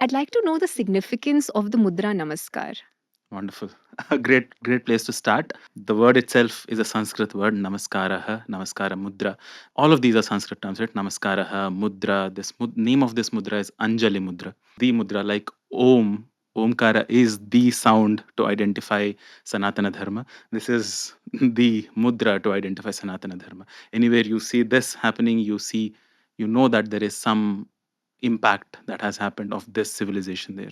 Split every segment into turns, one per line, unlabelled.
I'd like to know the significance of the Mudra Namaskar.
Wonderful. A great place to start. The word itself is a Sanskrit word, namaskaraha, namaskara mudra. All of these are Sanskrit terms, right? Namaskaraha, mudra. Name of this mudra is Anjali mudra. The mudra, like Om, Omkara is the sound to identify Sanatana Dharma. This is the mudra to identify Sanatana Dharma. Anywhere you see this happening, you know that there is some impact that has happened of this civilization there.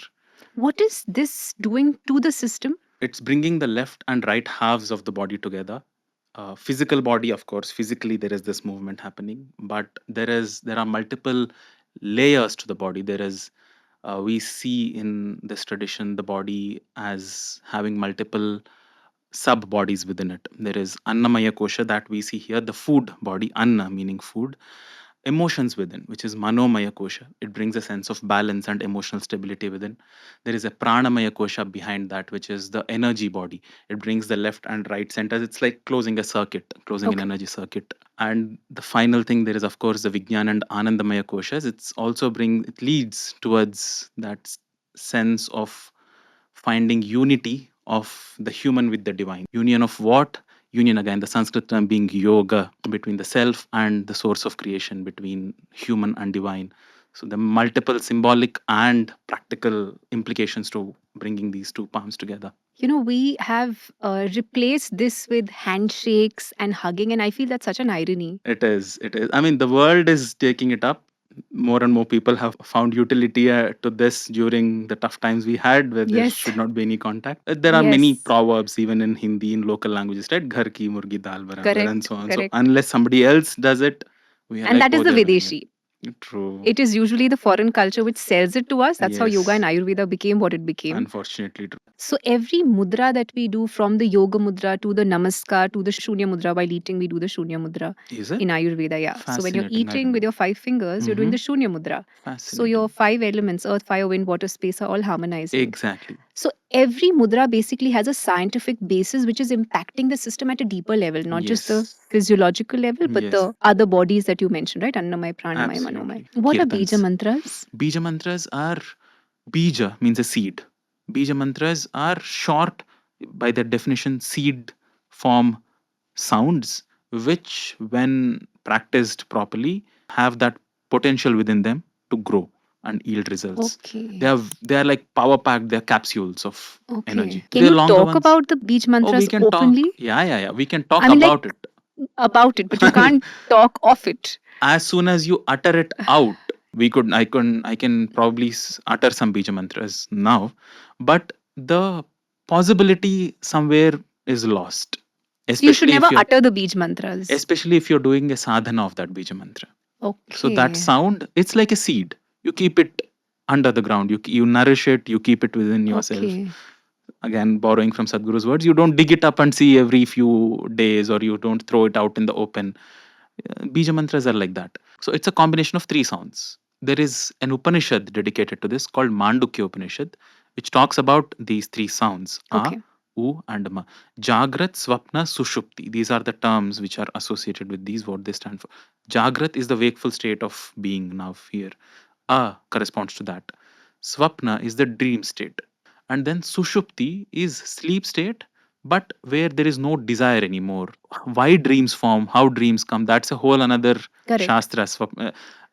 What is this doing to the system?
It's bringing the left and right halves of the body together. Physical body, of course, physically there is this movement happening, but there are multiple layers to the body. We see in this tradition the body as having multiple sub bodies within it. There is Annamaya Kosha that we see here, the food body, Anna meaning food, emotions within, which is Manomaya Kosha. It brings a sense of balance and emotional stability within. There is a Pranamaya Kosha behind that, which is the energy body. It brings the left and right centers. It's like closing a circuit, closing an
Okay.
energy circuit. And the final thing, there is, of course, the Vijnana and Anandamaya Koshas. It leads towards that sense of finding unity of the human with the divine. Union of what? Union, again, the Sanskrit term being yoga, between the self and the source of creation, between human and divine. So the multiple symbolic and practical implications to bringing these two palms together.
We have replaced this with handshakes and hugging, and I feel that's such an irony.
It is. It is. I mean, the world is taking it up. More and more people have found utility to this during the tough times we had, where there
Yes,
should not be any contact. There are many
yes,
proverbs, even in Hindi, in local languages, right? Ghar ki murgi dal barabar, and
correct,
so on. So,
correct.
unless somebody else does it, we are
And
like,
that is
oh,
the
they're doing it.
Videshi.
True.
It is usually the foreign culture which sells it to us. That's how yoga and
Yes.
Ayurveda became what it became.
Unfortunately, true.
So every mudra that we do, from the yoga mudra to the namaskar to the shunya mudra, while eating we do the shunya mudra
Is it?
in Ayurveda. Yeah. So when you're
Fascinating. I
eating
don't
with
know.
your 5 fingers, you're doing the shunya mudra. So your
Fascinating.
5 elements, earth, fire, wind, water, space, are all harmonizing.
Exactly.
So every mudra basically has a scientific basis which is impacting the system at a deeper level, not just the
Yes.
physiological level, but
Yes.
the other bodies that you mentioned, right? Annamaya, Pranamaya, Manomaya.
Absolutely.
What are Bija
Kirtans.
mantras?
Bija mantras are Bija means a seed. Bija mantras are short, by their definition, seed form sounds, which, when practiced properly, have that potential within them to grow and yield results.
Okay.
They are like power packed. They're capsules of
Okay.
energy.
Can
They're
you
longer
talk
ones.
about the Beej
Oh, we
mantras
can talk.
openly?
Yeah. We can
I
talk
mean, like
about it.
about it, but you can't talk of it.
As soon as you utter it out, I can probably utter some bija mantras now, but the possibility somewhere is lost,
So you should
especially if
never
you're
utter the Beej mantras.
especially if you're doing a sadhana of that bija mantra. So that
Okay.
sound, it's like a seed. You keep it under the ground, you nourish it, you keep it within yourself.
Okay.
Again, borrowing from Sadhguru's words, you don't dig it up and see every few days, or you don't throw it out in the open. Bija mantras are like that. So it's a combination of three sounds. There is an Upanishad dedicated to this called Mandukya Upanishad, which talks about these three sounds: A,
Okay.
U, and Ma. Jagrat, Swapna, Sushupti. These are the terms which are associated with these, what they stand for. Jagrat is the wakeful state of being now here. A corresponds to that. Swapna is the dream state. And then Sushupti is sleep state, but where there is no desire anymore. Why dreams form, how dreams come, that's a whole another
Correct.
shastra.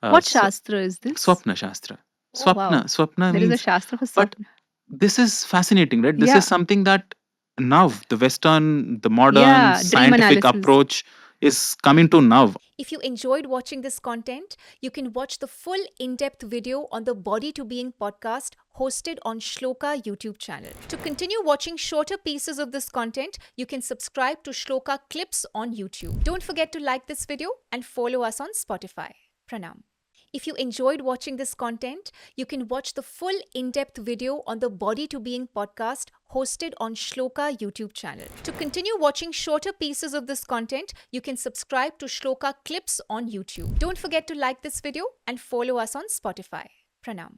What shastra is this?
Swapna shastra.
Oh wow.
Swapna
There is a
means,
shastra for
but
Swapna.
this is fascinating, right? This is
Yeah.
something that now the modern
Yeah. Dream
scientific
analysis.
approach is coming to now.
If you enjoyed watching this content, you can watch the full in depth video on the Body to Being podcast hosted on Shloka YouTube channel. To continue watching shorter pieces of this content, you can subscribe to Shloka Clips on YouTube. Don't forget to like this video and follow us on Spotify. Pranam. If you enjoyed watching this content, you can watch the full in depth video on the Body to Being podcast hosted on Shloka YouTube channel. To continue watching shorter pieces of this content, you can subscribe to Shloka Clips on YouTube. Don't forget to like this video and follow us on Spotify. Pranam.